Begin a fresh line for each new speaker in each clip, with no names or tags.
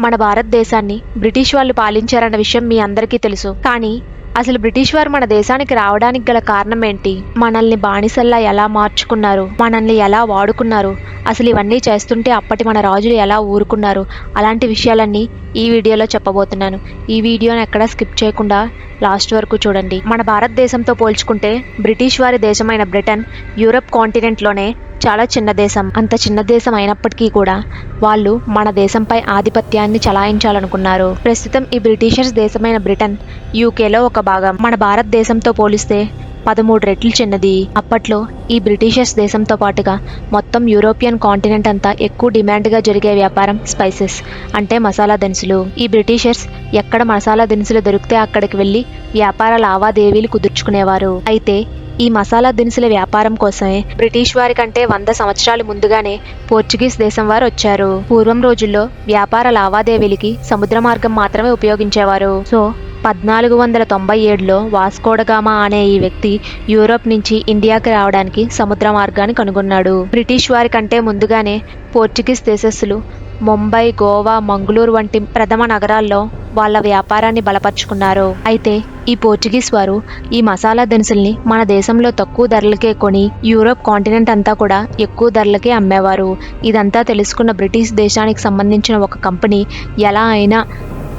మన భారతదేశాన్ని బ్రిటిష్ వాళ్ళు పాలించారన్న విషయం మీ అందరికీ తెలుసు. కానీ అసలు బ్రిటిష్ వారు మన దేశానికి రావడానికి గల కారణం ఏంటి? మనల్ని బానిసల్లా ఎలా మార్చుకున్నారు? మనల్ని ఎలా వాడుకున్నారు? అసలు ఇవన్నీ చేస్తుంటే అప్పటి మన రాజులు ఎలా ఊరుకున్నారు? అలాంటి విషయాలన్నీ ఈ వీడియోలో చెప్పబోతున్నాను. ఈ వీడియోని ఎక్కడా స్కిప్ చేయకుండా లాస్ట్ వరకు చూడండి. మన భారతదేశంతో పోల్చుకుంటే బ్రిటిష్ వారి దేశమైన బ్రిటన్ యూరప్ కాంటినెంట్లోనే చాలా చిన్న దేశం. అంత చిన్న దేశం అయినప్పటికీ కూడా వాళ్ళు మన దేశంపై ఆధిపత్యాన్ని చలాయించాలనుకున్నారు. ప్రస్తుతం ఈ బ్రిటిషర్స్ దేశమైన బ్రిటన్ యూకేలో ఒక భాగం. మన భారతదేశంతో పోలిస్తే 13 రెట్లు చిన్నది. అప్పట్లో ఈ బ్రిటిషర్స్ దేశంతో పాటుగా మొత్తం యూరోపియన్ కాంటినెంట్ అంతా ఎక్కువ డిమాండ్గా జరిగే వ్యాపారం స్పైసెస్ అంటే మసాలా దినుసులు. ఈ బ్రిటిషర్స్ ఎక్కడ మసాలా దినుసులు దొరికితే అక్కడికి వెళ్ళి వ్యాపార లావాదేవీలు కుదుర్చుకునేవారు. అయితే ఈ మసాలా దినుసుల వ్యాపారం కోసమే బ్రిటిష్ వారి కంటే 100 సంవత్సరాలు ముందుగానే పోర్చుగీస్ దేశం వారు వచ్చారు. పూర్వం రోజుల్లో వ్యాపార లావాదేవీలకి సముద్ర మార్గం మాత్రమే ఉపయోగించేవారు. సో 1497లో వాస్కోడగామా అనే ఈ వ్యక్తి యూరోప్ నుంచి ఇండియాకి రావడానికి సముద్ర మార్గాన్ని కనుగొన్నాడు. బ్రిటిష్ వారి కంటే ముందుగానే పోర్చుగీస్ దేశస్థులు ముంబై, గోవా, మంగళూరు వంటి ప్రథమ నగరాల్లో వాళ్ళ వ్యాపారాన్ని బలపరుచుకున్నారు. అయితే ఈ పోర్చుగీస్ వారు ఈ మసాలా దినుసుల్ని మన దేశంలో తక్కువ ధరలకే కొని యూరోప్ కాంటినెంట్ అంతా కూడా ఎక్కువ ధరలకే అమ్మేవారు. ఇదంతా తెలుసుకున్న బ్రిటిష్ దేశానికి సంబంధించిన ఒక కంపెనీ ఎలా అయినా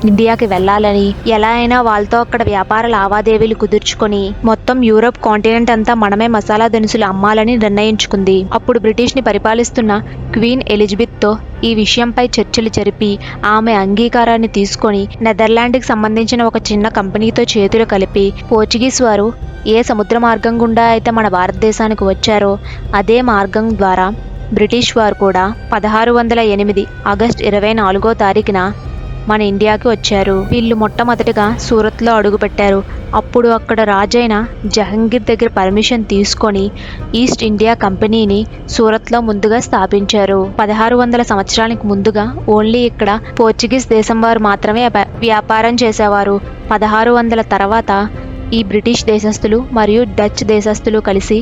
ఇండియాకి వెళ్ళాలని, ఎలా అయినా వాళ్ళతో అక్కడ వ్యాపార లావాదేవీలు కుదుర్చుకొని మొత్తం యూరోప్ కాంటినెంట్ అంతా మనమే మసాలా దినుసులు అమ్మాలని నిర్ణయించుకుంది. అప్పుడు బ్రిటిష్ ని పరిపాలిస్తున్న క్వీన్ ఎలిజబెత్ తో ఈ విషయంపై చర్చలు జరిపి ఆమె అంగీకారాన్ని తీసుకొని నెదర్లాండ్కి సంబంధించిన ఒక చిన్న కంపెనీతో చేతులు కలిపి పోర్చుగీస్ వారు ఏ సముద్ర మార్గం గుండా అయితే మన భారతదేశానికి వచ్చారో అదే మార్గం ద్వారా బ్రిటిష్ వారు కూడా 1608 ఆగస్టు 24వ తారీఖున మన ఇండియాకి వచ్చారు. వీళ్ళు మొట్టమొదటిగా సూరత్లో అడుగుపెట్టారు. అప్పుడు అక్కడ రాజైన జహంగీర్ దగ్గర పర్మిషన్ తీసుకొని ఈస్ట్ ఇండియా కంపెనీని సూరత్లో ముందుగా స్థాపించారు. 1600 సంవత్సరానికి ముందుగా ఓన్లీ ఇక్కడ పోర్చుగీస్ దేశం వారు మాత్రమే వ్యాపారం చేసేవారు. 1600 తర్వాత ఈ బ్రిటిష్ దేశస్థులు మరియు డచ్ దేశస్థులు కలిసి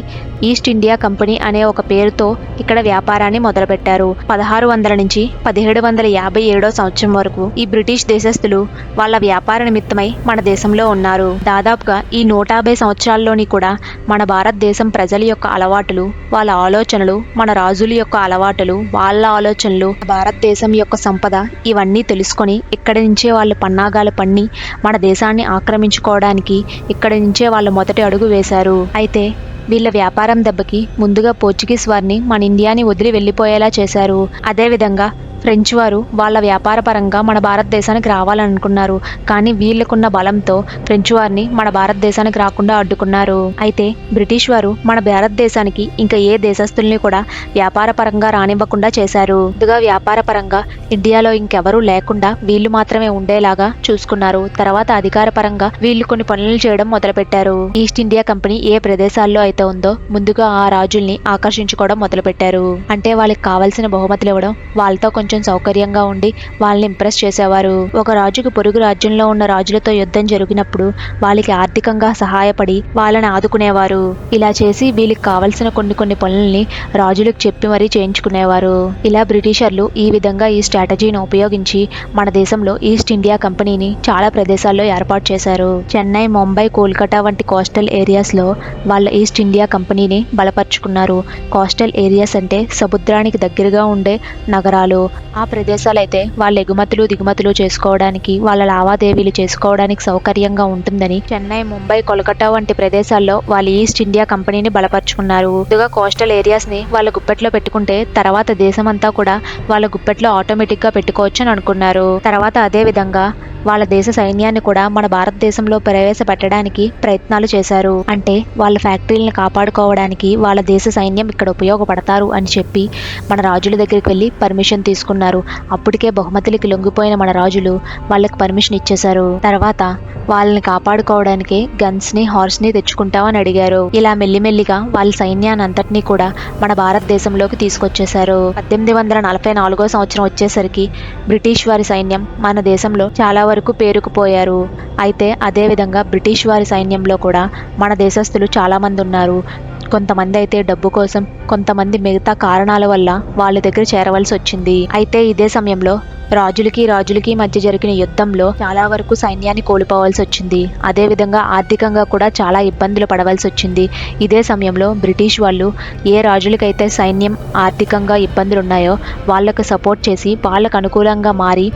ఈస్ట్ ఇండియా కంపెనీ అనే ఒక పేరుతో ఇక్కడ వ్యాపారాన్ని మొదలుపెట్టారు. 1600 నుంచి 1757 సంవత్సరం వరకు ఈ బ్రిటిష్ దేశస్థులు వాళ్ళ వ్యాపార నిమిత్తమై మన దేశంలో ఉన్నారు. దాదాపుగా ఈ 150 సంవత్సరాల్లోని కూడా మన భారతదేశం ప్రజల యొక్క అలవాటులు, వాళ్ళ ఆలోచనలు, మన రాజుల యొక్క అలవాటులు, వాళ్ళ ఆలోచనలు, భారతదేశం యొక్క సంపద ఇవన్నీ తెలుసుకొని ఇక్కడి నుంచే వాళ్ళు పన్నాగాలు పన్ని మన దేశాన్ని ఆక్రమించుకోవడానికి ఇక్కడి నుంచే వాళ్ళు మొదటి అడుగు వేశారు. అయితే వీళ్ళ వ్యాపారం దెబ్బకి ముందుగా పోర్చుగీస్ వారిని మన ఇండియాని వదిలి వెళ్ళిపోయేలా చేశారు. అదేవిధంగా ఫ్రెంచ్ వారు వాళ్ళ వ్యాపార పరంగా మన భారతదేశానికి రావాలనుకున్నారు. కానీ వీళ్ళకున్న బలంతో ఫ్రెంచ్ వారిని మన భారతదేశానికి రాకుండా అడ్డుకున్నారు. అయితే బ్రిటిష్ వారు మన భారతదేశానికి ఇంకా ఏ దేశస్తుల్ని కూడా వ్యాపార పరంగా రానివ్వకుండా చేశారు. ముందుగా వ్యాపార పరంగా ఇండియాలో ఇంకెవరూ లేకుండా వీళ్ళు మాత్రమే ఉండేలాగా చూసుకున్నారు. తర్వాత అధికార పరంగా వీళ్ళు కొన్ని పనులు చేయడం మొదలుపెట్టారు. ఈస్ట్ ఇండియా కంపెనీ ఏ ప్రదేశాల్లో అయితే ఉందో ముందుగా ఆ రాజుల్ని ఆకర్షించుకోవడం మొదలుపెట్టారు. అంటే వాళ్ళకి కావాల్సిన బహుమతులు ఇవ్వడం, వాళ్ళతో కొంచెం సౌకర్యంగా ఉండి వాళ్ళని ఇంప్రెస్ చేసేవారు. ఒక రాజుకు పొరుగు రాజ్యంలో ఉన్న రాజులతో యుద్ధం జరిగినప్పుడు వాళ్ళకి ఆర్థికంగా సహాయపడి వాళ్ళని ఆదుకునేవారు. ఇలా చేసి వీళ్ళకి కావలసిన కొన్ని పనుల్ని రాజులకు చెప్పి మరీ చేయించుకునేవారు. ఇలా బ్రిటిషర్లు ఈ విధంగా ఈ స్ట్రాటజీని ఉపయోగించి మన దేశంలో ఈస్ట్ ఇండియా కంపెనీని చాలా ప్రదేశాల్లో ఏర్పాటు చేశారు. చెన్నై, ముంబై, కోల్కతా వంటి కోస్టల్ ఏరియాస్ లో వాళ్ళ ఈస్ట్ ఇండియా కంపెనీని బలపరుచుకున్నారు. కోస్టల్ ఏరియాస్ అంటే సముద్రానికి దగ్గరగా ఉండే నగరాలు. ఆ ప్రదేశాలైతే వాళ్ళ ఎగుమతులు దిగుమతులు చేసుకోవడానికి, వాళ్ళ లావాదేవీలు చేసుకోవడానికి సౌకర్యంగా ఉంటుందని చెన్నై, ముంబై, కోల్కతా వంటి ప్రదేశాల్లో వాళ్ళ ఈస్ట్ ఇండియా కంపెనీని బలపరుచుకున్నారు. ముందుగా కోస్టల్ ఏరియాస్ ని వాళ్ళ గుప్పెట్లో పెట్టుకుంటే తర్వాత దేశం అంతా కూడా వాళ్ళ గుప్పెట్లో ఆటోమేటిక్ గా పెట్టుకోవచ్చు అని అనుకున్నారు. తర్వాత అదే విధంగా వాళ్ళ దేశ సైన్యాన్ని కూడా మన భారతదేశంలో ప్రవేశపెట్టడానికి ప్రయత్నాలు చేశారు. అంటే వాళ్ళ ఫ్యాక్టరీలను కాపాడుకోవడానికి వాళ్ళ దేశ సైన్యం ఇక్కడ ఉపయోగపడతారు అని చెప్పి మన రాజుల దగ్గరికి వెళ్ళి పర్మిషన్ తీసుకున్నారు. అప్పటికే బహుమతులకి లొంగిపోయిన మన రాజులు వాళ్ళకి పర్మిషన్ ఇచ్చేశారు. తర్వాత వాళ్ళని కాపాడుకోవడానికి గన్స్ ని, హార్స్ ని తెచ్చుకుంటామని అడిగారు. ఇలా మెల్లిమెల్లిగా వాళ్ళ సైన్యాన్ని అంతటినీ కూడా మన భారతదేశంలోకి తీసుకొచ్చేశారు. 1844 సంవత్సరం వచ్చేసరికి బ్రిటిష్ వారి సైన్యం మన దేశంలో చాలా వరకు పేరుకుపోయారు. అయితే అదేవిధంగా బ్రిటిష్ వారి సైన్యంలో కూడా మన దేశస్థులు చాలామంది ఉన్నారు. కొంతమంది అయితే డబ్బు కోసం, కొంతమంది మిగతా కారణాల వల్ల వాళ్ళ దగ్గర చేరవలసి వచ్చింది. అయితే ఇదే సమయంలో రాజులకి మధ్య జరిగిన యుద్ధంలో చాలా వరకు సైన్యాన్ని కోల్పోవాల్సి వచ్చింది. అదేవిధంగా ఆర్థికంగా కూడా చాలా ఇబ్బందులు పడవలసి వచ్చింది. ఇదే సమయంలో బ్రిటిష్ వాళ్ళు ఏ రాజులకైతే సైన్యం ఆర్థికంగా ఇబ్బందులు ఉన్నాయో వాళ్ళకు సపోర్ట్ చేసి వాళ్ళకు అనుకూలంగా మారి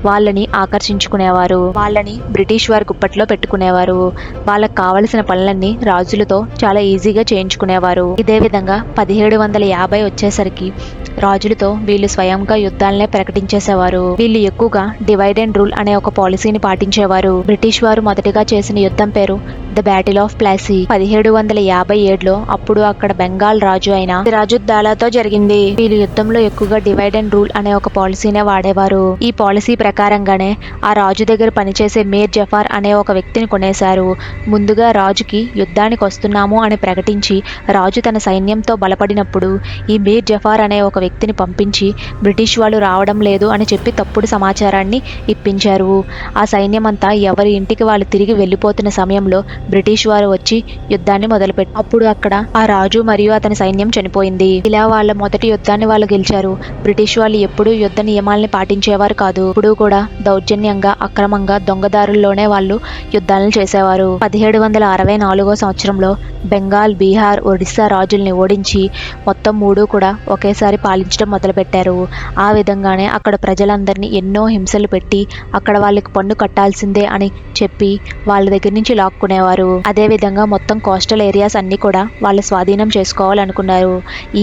వాళ్ళని ఆకర్షించుకునేవారు. వాళ్ళని బ్రిటిష్ వారి గుప్పట్లో పెట్టుకునేవారు. వాళ్ళకు కావలసిన పనులన్నీ రాజులతో చాలా ఈజీగా చేయించుకునేవారు. ఇదే విధంగా 1750 వచ్చేసరికి రాజులతో వీళ్ళు స్వయంగా యుద్ధాలనే ప్రకటించేసేవారు. వీళ్ళు ఎక్కువగా డివైడ్ అండ్ రూల్ అనే ఒక పాలసీని పాటించేవారు. బ్రిటిష్ వారు మొదటిగా చేసిన యుద్ధం పేరు ద బ్యాటిల్ ఆఫ్ ప్లాసీ. 1757లో అప్పుడు అక్కడ బెంగాల్ రాజు అయిన సిరాజుద్దౌలాతో జరిగింది. వీళ్ళు యుద్ధంలో ఎక్కువగా డివైడ్ అండ్ రూల్ అనే ఒక పాలసీనే వాడేవారు. ఈ పాలసీ ప్రకారంగానే ఆ రాజు దగ్గర పనిచేసే మీర్ జఫార్ అనే ఒక వ్యక్తిని కొనేశారు. ముందుగా రాజుకి యుద్ధానికి వస్తున్నాము అని ప్రకటించి రాజు తన సైన్యంతో బలపడినప్పుడు ఈ మీర్ జఫార్ అనే ఒక వ్యక్తిని పంపించి బ్రిటిష్ వాళ్ళు రావడం లేదు అని చెప్పి తప్పుడు సమాచారాన్ని ఇప్పించారు. ఆ సైన్యం అంతా ఎవరి ఇంటికి వాళ్ళు తిరిగి వెళ్ళిపోతున్న సమయంలో బ్రిటిష్ వారు వచ్చి యుద్ధాన్ని మొదలుపెట్టారు. అప్పుడు అక్కడ ఆ రాజు మరియు అతని సైన్యం చనిపోయింది. ఇలా వాళ్ళ మొదటి యుద్ధాన్ని వాళ్ళు గెలిచారు. బ్రిటిష్ వాళ్ళు ఎప్పుడూ యుద్ధ నియమాల్ని పాటించేవారు కాదు. ఇప్పుడు కూడా దౌర్జన్యంగా అక్రమంగా దొంగదారుల్లోనే వాళ్ళు యుద్ధాలను చేసేవారు. 1764 సంవత్సరంలో బెంగాల్, బీహార్, ఒడిస్సా రాజుల్ని ఓడించి మొత్తం 3 కూడా ఒకేసారి పాలించడం మొదలుపెట్టారు. ఆ విధంగానే అక్కడ ప్రజలందరినీ ఎన్నో హింసలు పెట్టి అక్కడ వాళ్ళకి పన్ను కట్టాల్సిందే అని చెప్పి వాళ్ళ దగ్గర నుంచి లాక్కునేవారు. అదేవిధంగా మొత్తం కోస్టల్ ఏరియాస్ అన్ని కూడా వాళ్ళ స్వాధీనం చేసుకోవాలనుకున్నారు.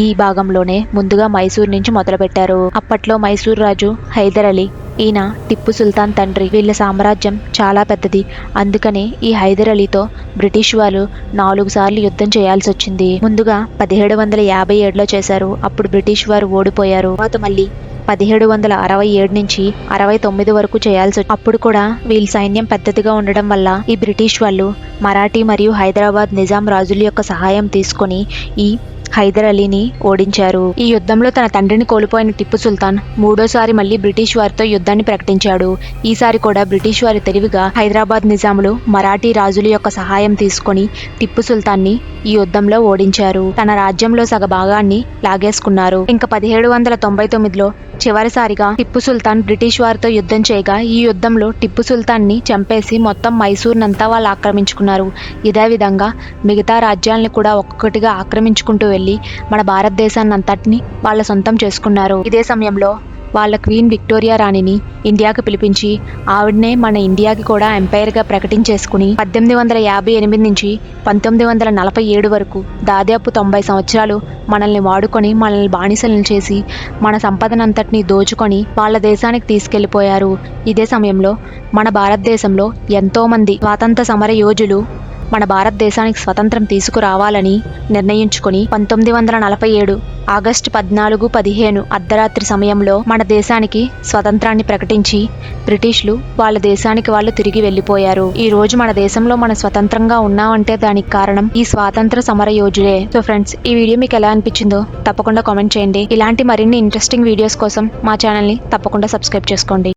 ఈ భాగంలోనే ముందుగా మైసూర్ నుంచి మొదలుపెట్టారు. అప్పట్లో మైసూర్ రాజు హైదర్ అలీ, ఈయన టిప్పు సుల్తాన్ తండ్రి. వీళ్ళ సామ్రాజ్యం చాలా పెద్దది. అందుకనే ఈ హైదర్ అలీతో బ్రిటిష్ వాళ్ళు 4 సార్లు యుద్ధం చేయాల్సి వచ్చింది. ముందుగా 1757లో చేశారు. అప్పుడు బ్రిటిష్ వారు ఓడిపోయారు. తర్వాత మళ్ళీ 1767 నుంచి 69 వరకు చేయాల్సి వచ్చింది. అప్పుడు కూడా వీళ్ళ సైన్యం పెద్దదిగా ఉండడం వల్ల ఈ బ్రిటిష్ వాళ్ళు మరాఠీ మరియు హైదరాబాద్ నిజాం రాజుల యొక్క సహాయం తీసుకొని ఈ హైదర్ అలీని ఓడించారు. ఈ యుద్ధంలో తన తండ్రిని కోల్పోయిన టిప్పు సుల్తాన్ మూడోసారి మళ్ళీ బ్రిటిష్ వారితో యుద్ధాన్ని ప్రకటించాడు. ఈసారి కూడా బ్రిటిష్ వారి తెలివిగా హైదరాబాద్ నిజాములు మరాఠీ రాజుల యొక్క సహాయం తీసుకొని టిప్పు సుల్తాన్ని ఈ యుద్ధంలో ఓడించారు. తన రాజ్యంలో సగ భాగాన్ని లాగేసుకున్నారు. ఇంకా 1799లో చివరిసారిగా టిప్పు సుల్తాన్ బ్రిటిష్ వారితో యుద్ధం చేయగా ఈ యుద్ధంలో టిప్పు సుల్తాన్ని చంపేసి మొత్తం మైసూర్నంతా వాళ్ళు ఆక్రమించుకున్నారు. ఇదే విధంగా మిగతా రాజ్యాలను కూడా ఒక్కొక్కటిగా ఆక్రమించుకుంటూ వెళ్ళి మన భారతదేశాన్ని అంతటిని వాళ్ళ సొంతం చేసుకున్నారు. ఇదే సమయంలో వాళ్ళ క్వీన్ విక్టోరియా రాణిని ఇండియాకి పిలిపించి ఆవిడనే మన ఇండియాకి కూడా ఎంపైర్గా ప్రకటించేసుకుని 1858 నుంచి 1947 వరకు దాదాపు 90 సంవత్సరాలు మనల్ని వాడుకొని మనల్ని బానిసలను చేసి మన సంపదనంతటిని దోచుకొని వాళ్ళ దేశానికి తీసుకెళ్లిపోయారు. ఇదే సమయంలో మన భారతదేశంలో ఎంతోమంది స్వాతంత్ర సమర యోధులు మన భారతదేశానికి స్వతంత్రం తీసుకురావాలని నిర్ణయించుకొని 1947 ఆగస్టు 14, 15 అర్ధరాత్రి సమయంలో మన దేశానికి స్వతంత్రాన్ని ప్రకటించి బ్రిటిష్లు వాళ్ళ దేశానికి వాళ్ళు తిరిగి వెళ్ళిపోయారు. ఈ రోజు మన దేశంలో మన స్వతంత్రంగా ఉన్నామంటే దానికి కారణం ఈ స్వాతంత్ర సమర యోధులే. సో ఫ్రెండ్స్, ఈ వీడియో మీకు ఎలా అనిపించిందో తప్పకుండా కామెంట్ చేయండి. ఇలాంటి మరిన్ని ఇంట్రెస్టింగ్ వీడియోస్ కోసం మా ఛానల్ని తప్పకుండా సబ్స్క్రైబ్ చేసుకోండి.